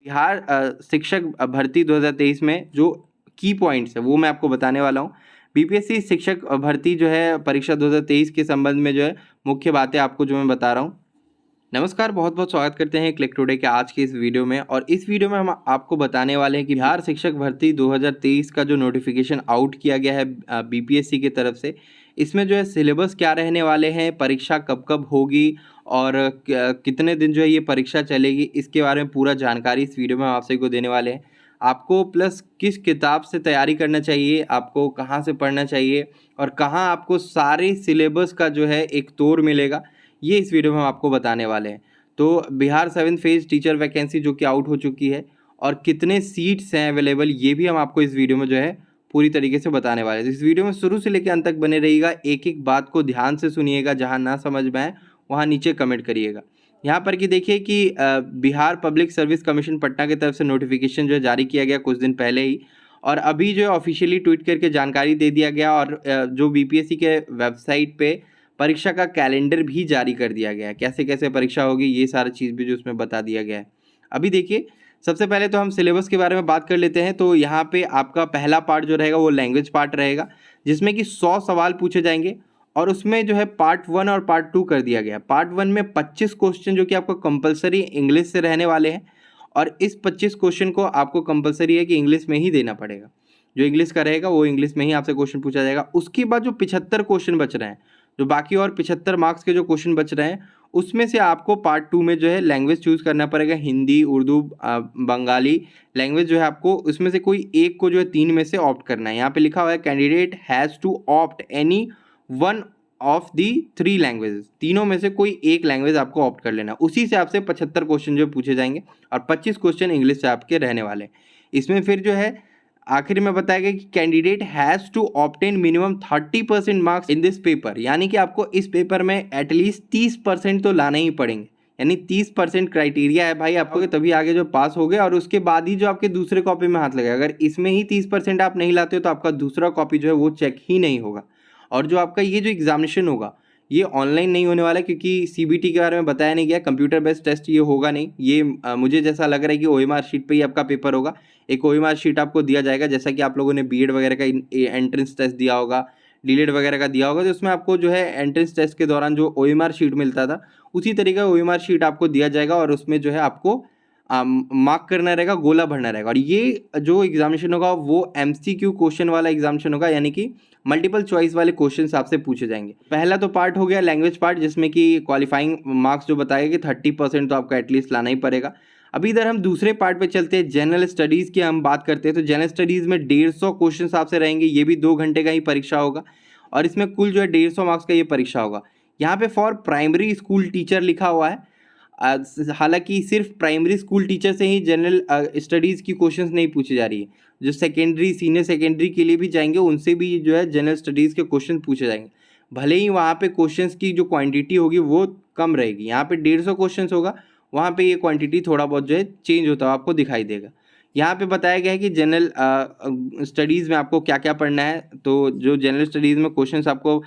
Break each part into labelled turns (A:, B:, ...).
A: बिहार शिक्षक भर्ती 2023 में जो की पॉइंट्स है वो मैं आपको बताने वाला हूँ। बीपीएससी शिक्षक भर्ती जो है परीक्षा 2023 के संबंध में जो है मुख्य बातें आपको जो मैं बता रहा हूँ। नमस्कार, बहुत बहुत स्वागत करते हैं क्लिक टुडे के आज के इस वीडियो में। और इस वीडियो में हम आपको बताने वाले हैं कि बिहार शिक्षक भर्ती 2023 का जो नोटिफिकेशन आउट किया गया है बीपीएससी की तरफ से, इसमें जो है सिलेबस क्या रहने वाले हैं, परीक्षा कब कब होगी और कितने दिन जो है ये परीक्षा चलेगी, इसके बारे में पूरा जानकारी इस वीडियो में हम आपसे को देने वाले हैं। आपको प्लस किस किताब से तैयारी करना चाहिए, आपको कहाँ से पढ़ना चाहिए और कहाँ आपको सारे सिलेबस का जो है एक तोड़ मिलेगा, ये इस वीडियो में हम आपको बताने वाले हैं। तो Bihar 7th phase teacher vacancy जो कि आउट हो चुकी है और कितने सीट्स हैं अवेलेबल, ये भी हम आपको इस वीडियो में जो है पूरी तरीके से बताने वाले हैं। तो इस वीडियो में शुरू से लेकर अंत तक बने रहिएगा, एक एक बात को ध्यान से सुनिएगा, जहां ना समझ में आए वहां नीचे कमेंट करिएगा। यहाँ पर कि देखिए कि Bihar public service commission Patna की तरफ से नोटिफिकेशन जो है जारी किया गया कुछ दिन पहले ही, और अभी जो है ऑफिशियली ट्वीट करके जानकारी दे दिया गया और जो बीपीएससी के वेबसाइट पे परीक्षा का कैलेंडर भी जारी कर दिया गया है। कैसे कैसे परीक्षा होगी ये सारा चीज़ भी जो उसमें बता दिया गया है। अभी देखिए, सबसे पहले तो हम सिलेबस के बारे में बात कर लेते हैं। तो यहाँ पे आपका पहला पार्ट जो रहेगा वो लैंग्वेज पार्ट रहेगा, जिसमें कि 100 सवाल पूछे जाएंगे और उसमें जो है पार्ट 1 और पार्ट 2 कर दिया गया। पार्ट 1 में 25 क्वेश्चन जो कि आपको कंपलसरी इंग्लिश से रहने वाले हैं और इस 25 क्वेश्चन को आपको कंपलसरी है कि इंग्लिश में ही देना पड़ेगा। जो इंग्लिश का रहेगा वो इंग्लिश में ही आपसे क्वेश्चन पूछा जाएगा। उसके बाद जो 75 क्वेश्चन बच रहे हैं, जो बाकी और 75 मार्क्स के जो क्वेश्चन बच रहे हैं, उसमें से आपको पार्ट 2 में जो है लैंग्वेज चूज़ करना पड़ेगा। हिंदी, उर्दू, बंगाली लैंग्वेज जो है आपको उसमें से कोई एक को जो है 3 में से ऑप्ट करना है। यहाँ पे लिखा हुआ है candidate has to opt any one of the 3 languages. तीनों में से कोई एक लैंग्वेज आपको ऑप्ट कर लेना। उसी से आपसे 75 क्वेश्चन जो पूछे जाएंगे और 25 क्वेश्चन इंग्लिश से आपके रहने वाले हैं। इसमें फिर जो है आखिर में बताया गया कि candidate has to obtain minimum 30% marks in this paper, यानी कि आपको इस पेपर में एटलीस्ट 30% तो लाने ही पड़ेंगे। यानी 30% क्राइटेरिया है भाई आपको, तभी आगे जो पास हो गए और उसके बाद ही जो आपके दूसरे कॉपी में हाथ लगेगा। अगर इसमें ही 30% आप नहीं लाते हो तो आपका दूसरा कॉपी जो है वो चेक ही नहीं होगा। और जो आपका ये जो एग्जामिनेशन होगा ये ऑनलाइन नहीं होने वाला है, क्योंकि सीबीटी के बारे में बताया नहीं गया। कंप्यूटर बेस्ड टेस्ट ये होगा नहीं। ये मुझे जैसा लग रहा है कि ओएमआर शीट पे ही आपका पेपर होगा। एक ओएमआर शीट आपको दिया जाएगा, जैसा कि आप लोगों ने बीएड वगैरह का एंट्रेंस टेस्ट दिया होगा, डीएलएड वगैरह का दिया होगा, तो उसमें आपको जो है एंट्रेंस टेस्ट के दौरान जो ओएमआर शीट मिलता था उसी तरीके का ओएमआर शीट आपको दिया जाएगा और उसमें जो है आपको मार्क करना रहेगा, गोला भरना रहेगा। और ये जो एग्जामिनेशन होगा वो एमसीक्यू क्वेश्चन वाला एग्जामिनेशन होगा, यानी कि मल्टीपल चॉइस वाले क्वेश्चन आपसे पूछे जाएंगे। पहला तो पार्ट हो गया लैंग्वेज पार्ट, जिसमें कि क्वालिफाइंग मार्क्स जो बताएगा कि 30% तो आपको एटलीस्ट लाना ही पड़ेगा। अभी इधर हम दूसरे पार्ट पे चलते हैं, जनरल स्टडीज़ की हम बात करते हैं। तो जनरल स्टडीज़ में 150 क्वेश्चन आपसे रहेंगे। ये भी 2 घंटे का ही परीक्षा होगा और इसमें कुल जो है 150 मार्क्स का ये परीक्षा होगा। यहाँ पे फॉर प्राइमरी स्कूल टीचर लिखा हुआ है। हालांकि सिर्फ प्राइमरी स्कूल टीचर से ही जनरल स्टडीज़ की क्वेश्चंस नहीं पूछी जा रही है। जो सेकेंडरी, सीनियर सेकेंडरी के लिए भी जाएंगे उनसे भी जो है जनरल स्टडीज़ के क्वेश्चन पूछे जाएंगे। भले ही वहाँ पे क्वेश्चंस की जो क्वांटिटी होगी वो कम रहेगी। यहाँ पे 150 क्वेश्चंस होगा, वहाँ पे ये क्वांटिटी थोड़ा बहुत जो है चेंज होता हुआ आपको दिखाई देगा। यहाँ पे बताया गया है कि जनरल स्टडीज़ में आपको क्या क्या पढ़ना है। तो जो जनरल स्टडीज़ में क्वेश्चंस आपको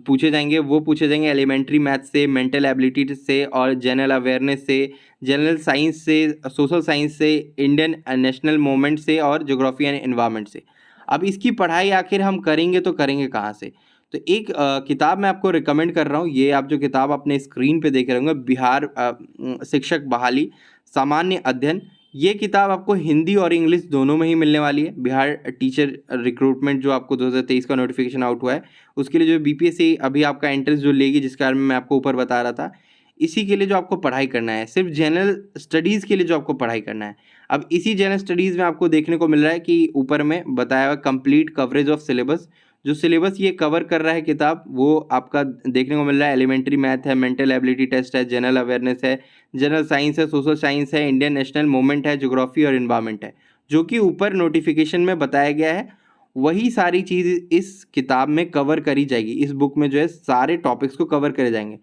A: पूछे जाएंगे वो पूछे जाएंगे एलिमेंट्री मैथ से, मेंटल एबिलिटी से और जनरल अवेयरनेस से, जनरल साइंस से, सोशल साइंस से, इंडियन नेशनल मूवमेंट से और ज्योग्राफी एंड एनवायरनमेंट से। अब इसकी पढ़ाई आखिर हम करेंगे तो करेंगे कहाँ से? तो एक किताब मैं आपको रिकमेंड कर रहा हूँ। ये आप जो किताब अपने स्क्रीन पे देख रहे होंगे, बिहार शिक्षक बहाली सामान्य अध्ययन, ये किताब आपको हिंदी और इंग्लिश दोनों में ही मिलने वाली है। बिहार टीचर रिक्रूटमेंट जो आपको 2023 का नोटिफिकेशन आउट हुआ है उसके लिए जो बीपीएससी अभी आपका एंट्रेंस जो लेगी, जिसके बारे में मैं आपको ऊपर बता रहा था, इसी के लिए जो आपको पढ़ाई करना है, सिर्फ जनरल स्टडीज़ के लिए जो आपको पढ़ाई करना है। अब इसी जनरल स्टडीज़ में आपको देखने को मिल रहा है कि ऊपर में बताया हुआ कंप्लीट कवरेज ऑफ सिलेबस। जो सिलेबस ये कवर कर रहा है किताब वो आपका देखने को मिल रहा है। एलिमेंट्री मैथ है, मेंटल एबिलिटी टेस्ट है, जनरल अवेयरनेस है, जनरल साइंस है, सोशल साइंस है, इंडियन नेशनल मूवमेंट है, ज्योग्राफी और एनवायरनमेंट है। जो कि ऊपर नोटिफिकेशन में बताया गया है वही सारी चीज़ इस किताब में कवर करी जाएगी। इस बुक में जो है सारे टॉपिक्स को कवर करे जाएंगे।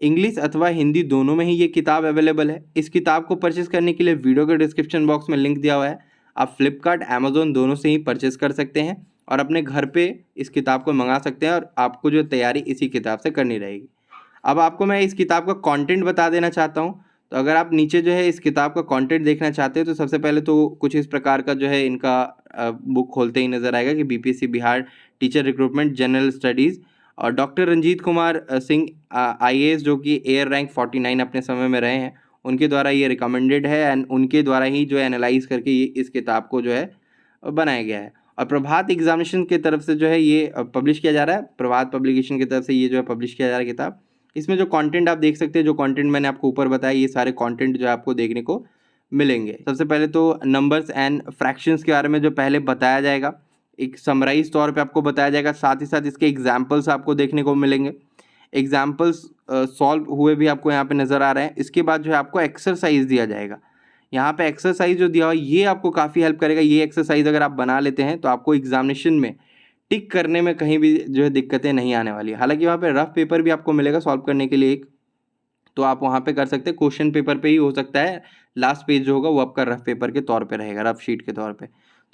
A: इंग्लिश अथवा हिंदी दोनों में ही ये किताब अवेलेबल है। इस किताब को परचेस करने के लिए वीडियो के डिस्क्रिप्शन बॉक्स में लिंक दिया हुआ है। आप फ्लिपकार्ट, अमेजोन दोनों से ही परचेस कर सकते हैं और अपने घर पे इस किताब को मंगा सकते हैं और आपको जो तैयारी इसी किताब से करनी रहेगी। अब आपको मैं इस किताब का कंटेंट बता देना चाहता हूँ। तो अगर आप नीचे जो है इस किताब का कंटेंट देखना चाहते हैं तो सबसे पहले तो कुछ इस प्रकार का जो है इनका बुक खोलते ही नज़र आएगा कि BPSC Bihar teacher recruitment general studies, और डॉक्टर रंजीत कुमार सिंह आईएएस जो कि एयर रैंक 49 अपने समय में रहे हैं, उनके द्वारा ये रिकमेंडेड है एंड उनके द्वारा ही जो है एनालाइज करके ये इस किताब को जो है बनाया गया है। और प्रभात एग्जामिनेशन की तरफ से जो है ये पब्लिश किया जा रहा है, प्रभात पब्लिकेशन की तरफ से ये जो है पब्लिश किया जा रहा है किताब। इसमें जो कंटेंट आप देख सकते हैं, जो कंटेंट मैंने आपको ऊपर बताया, ये सारे कंटेंट जो है आपको देखने को मिलेंगे। सबसे पहले तो नंबर्स एंड फ्रैक्शंस के बारे में जो पहले बताया जाएगा, एक समराइज तौर पे आपको बताया जाएगा, साथ ही साथ इसके एग्जाम्पल्स आपको देखने को मिलेंगे। एग्जाम्पल्स सॉल्व हुए भी आपको यहाँ पे नज़र आ रहे हैं। इसके बाद जो है आपको एक्सरसाइज दिया जाएगा। यहाँ पे एक्सरसाइज जो दिया हुआ है ये आपको काफ़ी हेल्प करेगा। ये एक्सरसाइज अगर आप बना लेते हैं तो आपको एग्जामिनेशन में टिक करने में कहीं भी जो है दिक्कतें नहीं आने वाली है। हालांकि वहाँ पे रफ पेपर भी आपको मिलेगा सॉल्व करने के लिए एक, तो आप वहाँ पे कर सकते हैं। क्वेश्चन पेपर पे ही हो सकता है, लास्ट पेज जो होगा वो आपका रफ पेपर के तौर पे रहेगा, रफ शीट के तौर पे।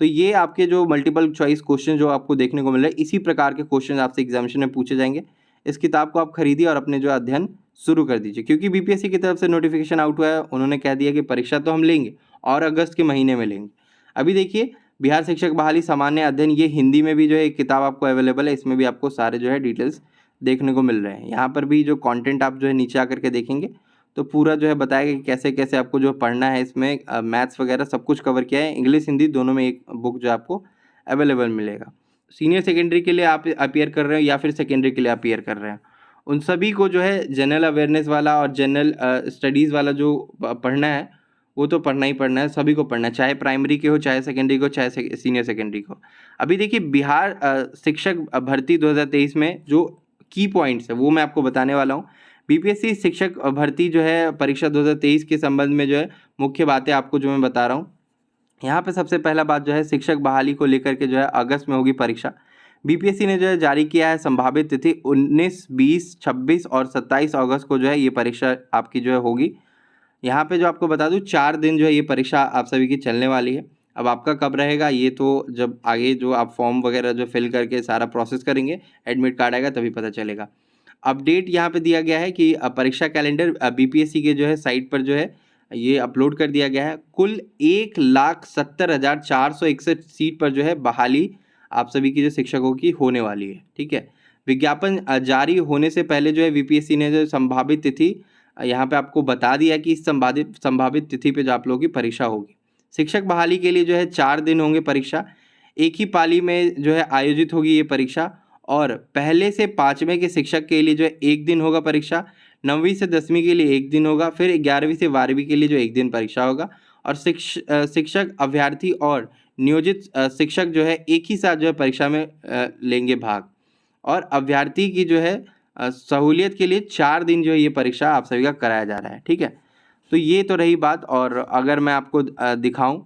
A: तो ये आपके जो मल्टीपल चॉइस क्वेश्चन जो आपको देखने को मिल रहा है, इसी प्रकार के क्वेश्चन आपसे एग्जामिनेशन में पूछे जाएंगे। इस किताब को आप खरीदिए और अपने जो अध्ययन शुरू कर दीजिए, क्योंकि बीपीएससी की तरफ से नोटिफिकेशन आउट हुआ है, उन्होंने कह दिया कि परीक्षा तो हम लेंगे और अगस्त के महीने में लेंगे। अभी देखिए बिहार शिक्षक बहाली सामान्य अध्ययन, ये हिंदी में भी जो है एक किताब आपको अवेलेबल है। इसमें भी आपको सारे जो है डिटेल्स देखने को मिल रहे हैं। यहाँ पर भी जो कंटेंट आप जो है नीचे आकर के देखेंगे तो पूरा जो है बताएगा कि कैसे कैसे आपको जो पढ़ना है। इसमें मैथ्स वगैरह सब कुछ कवर किया है, इंग्लिश हिंदी दोनों में एक बुक जो आपको अवेलेबल मिलेगा। सीनियर सेकेंडरी के लिए आप अपीयर कर रहे हो या फिर सेकेंडरी के लिए अपीयर कर रहे हैं, उन सभी को जो है जनरल अवेयरनेस वाला और जनरल स्टडीज़ वाला जो पढ़ना है वो तो पढ़ना ही पढ़ना है, सभी को पढ़ना है, चाहे प्राइमरी के हो, चाहे सेकेंडरी को, चाहे सीनियर सेकेंडरी को। अभी देखिए बिहार शिक्षक भर्ती 2023 में जो की पॉइंट्स है वो मैं आपको बताने वाला हूँ। बीपीएससी शिक्षक भर्ती जो है परीक्षा 2023 के संबंध में जो है मुख्य बातें आपको जो मैं बता रहा हूँ। यहाँ पे सबसे पहला बात जो है शिक्षक बहाली को लेकर के जो है अगस्त में होगी परीक्षा। बीपीएससी ने जो है जारी किया है संभावित तिथि 19, 20, 26 और 27 अगस्त को जो है ये परीक्षा आपकी जो है होगी। यहाँ पे जो आपको बता दूँ 4 दिन जो है ये परीक्षा आप सभी की चलने वाली है। अब आपका कब रहेगा ये तो जब आगे जो आप फॉर्म वगैरह जो फिल करके सारा प्रोसेस करेंगे, एडमिट कार्ड आएगा तभी पता चलेगा। अपडेट यहाँ पे दिया गया है कि परीक्षा कैलेंडर बीपीएससी के जो है साइट पर जो है ये अपलोड कर दिया गया है। कुल 1,70,461 सीट पर जो है बहाली आप सभी की जो शिक्षकों की होने वाली है। ठीक है, विज्ञापन जारी होने से पहले जो है बीपीएससी ने जो संभावित तिथि यहाँ पे आपको बता दिया कि इस संभावित तिथि पे जो आप लोगों की परीक्षा होगी। शिक्षक बहाली के लिए जो है 4 दिन होंगे परीक्षा, एक ही पाली में जो है आयोजित होगी ये परीक्षा। और पहले से 5वें के शिक्षक के लिए जो है 1 दिन होगा परीक्षा, 9वीं से 10वीं के लिए 1 दिन होगा, फिर 11वीं से 12वीं के लिए जो 1 दिन परीक्षा होगा। और शिक्षक अभ्यर्थी और नियोजित शिक्षक जो है एक ही साथ जो है परीक्षा में लेंगे भाग। और अभ्यर्थी की जो है सहूलियत के लिए 4 दिन जो है ये परीक्षा आप सभी का कराया जा रहा है। ठीक है, तो ये तो रही बात। और अगर मैं आपको दिखाऊं,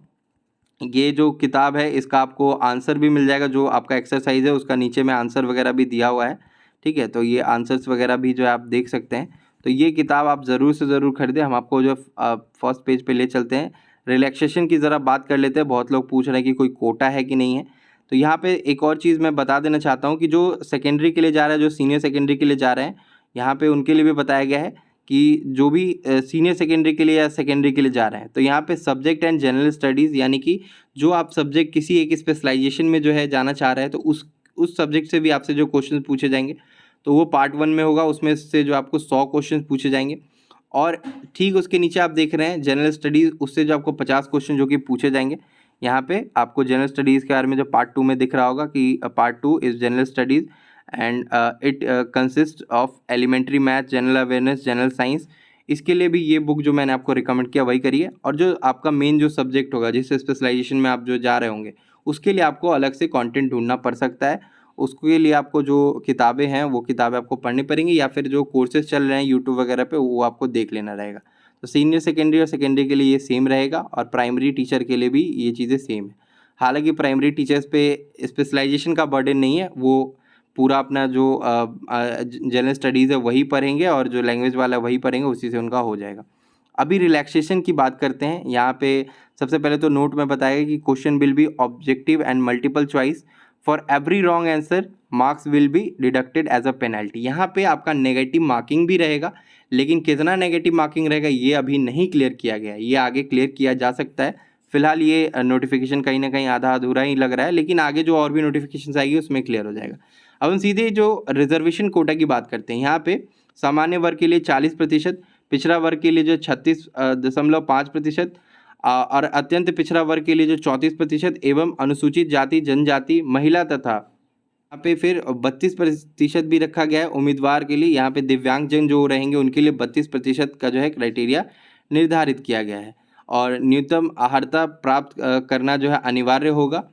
A: ये जो किताब है इसका आपको आंसर भी मिल जाएगा, जो आपका एक्सरसाइज है उसका नीचे में आंसर वगैरह भी दिया हुआ है। ठीक है, तो ये आंसर्स वगैरह भी जो है आप देख सकते हैं। तो ये किताब आप ज़रूर से ज़रूर खरीदें। हम आपको जो फर्स्ट पेज पे ले चलते हैं। रिलैक्सेशन की ज़रा बात कर लेते हैं। बहुत लोग पूछ रहे हैं कि कोई कोटा है कि नहीं है। तो यहाँ पे एक और चीज़ मैं बता देना चाहता हूँ कि जो सेकेंडरी के लिए जा रहा है, जो सीनियर सेकेंडरी के लिए जा रहे हैं, यहाँ पे उनके लिए भी बताया गया है कि जो भी सीनियर सेकेंडरी के लिए या सेकेंडरी के लिए जा रहे हैं, तो यहाँ पे सब्जेक्ट एंड जनरल स्टडीज़, यानी कि जो आप सब्जेक्ट किसी एक स्पेशलाइजेशन में जो है जाना चाह रहे हैं, तो उस सब्जेक्ट से भी आपसे जो क्वेश्चन पूछे जाएंगे तो वो पार्ट 1 में होगा। उसमें से जो आपको 100 क्वेश्चन पूछे जाएंगे। और ठीक उसके नीचे आप देख रहे हैं जनरल स्टडीज़, उससे जो आपको 50 क्वेश्चन जो कि पूछे जाएंगे। यहाँ पे आपको जनरल स्टडीज़ के बारे में जो पार्ट 2 में दिख रहा होगा कि part 2 is general studies and it consist of elementary math, general awareness, general science. इसके लिए भी ये बुक जो मैंने आपको रिकमेंड किया वही करिए। और जो आपका मेन जो सब्जेक्ट होगा, जिस स्पेशलाइजेशन में आप जो जा रहे होंगे, उसके लिए आपको अलग से कंटेंट ढूंढना पड़ सकता है। उसके लिए आपको जो किताबें हैं वो किताबें आपको पढ़नी पड़ेंगी, या फिर जो कोर्सेज चल रहे हैं यूट्यूब वगैरह पे वो आपको देख लेना रहेगा। तो सीनियर सेकेंडरी और सेकेंडरी के लिए ये सेम रहेगा, और प्राइमरी टीचर के लिए भी ये चीज़ें सेम है। हालांकि प्राइमरी टीचर्स पे स्पेशलाइजेशन का बर्डन नहीं है, वो पूरा अपना जो जनरल स्टडीज़ है वही पढ़ेंगे, और जो लैंग्वेज वाला वही पढ़ेंगे, उसी से उनका हो जाएगा। अभी रिलैक्सेशन की बात करते हैं। यहाँ पे सबसे पहले तो नोट में बताएगा कि question will be objective and multiple choice. For every wrong answer marks will be deducted as a penalty. यहाँ पे आपका नेगेटिव मार्किंग भी रहेगा, लेकिन कितना नेगेटिव मार्किंग रहेगा ये अभी नहीं क्लियर किया गया है, ये आगे क्लियर किया जा सकता है। फिलहाल ये नोटिफिकेशन कहीं ना कहीं आधा अधूरा ही लग रहा है, लेकिन आगे जो और भी नोटिफिकेशन आएगी उसमें क्लियर हो जाएगा। अब हम सीधे जो रिजर्वेशन कोटा की बात करते हैं। यहाँ पे सामान्य वर्ग के लिए 40%, पिछड़ा वर्ग के लिए जो 36.5%, और अत्यंत पिछड़ा वर्ग के लिए जो 34% एवं अनुसूचित जाति जनजाति महिला तथा यहाँ पे फिर 32% भी रखा गया है उम्मीदवार के लिए। यहाँ पे दिव्यांगजन जो रहेंगे उनके लिए 32% का जो है क्राइटेरिया निर्धारित किया गया है। और न्यूनतम अर्हता प्राप्त करना जो है अनिवार्य होगा,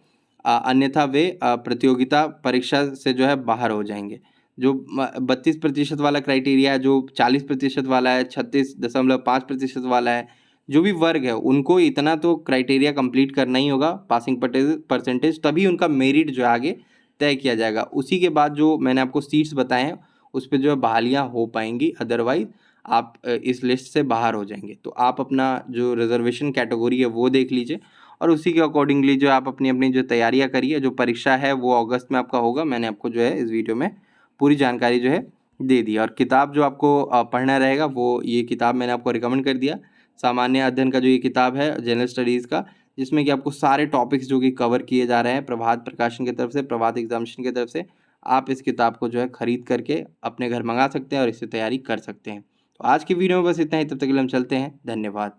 A: अन्यथा वे प्रतियोगिता परीक्षा से जो है बाहर हो जाएंगे। जो 32% वाला क्राइटेरिया है, जो 40% वाला है, 36.5% वाला है, जो भी वर्ग है उनको इतना तो क्राइटेरिया कंप्लीट करना ही होगा, पासिंग परसेंटेज, तभी उनका मेरिट जो है आगे तय किया जाएगा। उसी के बाद जो मैंने आपको सीट्स बताए हैं उस पर जो है बहालियाँ हो पाएंगी, अदरवाइज आप इस लिस्ट से बाहर हो जाएंगे। तो आप अपना जो रिजर्वेशन कैटेगरी है वो देख लीजिए और उसी के अकॉर्डिंगली जो आप अपनी अपनी जो तैयारियां करिए। जो परीक्षा है वो अगस्त में आपका होगा, मैंने आपको जो है इस वीडियो में पूरी जानकारी जो है दे दी। और किताब जो आपको पढ़ना रहेगा वो ये किताब मैंने आपको रिकमेंड कर दिया, सामान्य अध्ययन का जो ये किताब है जनरल स्टडीज़ का, जिसमें कि आपको सारे टॉपिक्स जो कि कवर किए जा रहे हैं प्रभात प्रकाशन की तरफ से, प्रभात एग्जामिनेशन की तरफ से। आप इस किताब को जो है ख़रीद करके अपने घर मंगा सकते हैं और इससे तैयारी कर सकते हैं। तो आज की वीडियो में बस इतना ही, तब तक के लिए हम चलते हैं, धन्यवाद।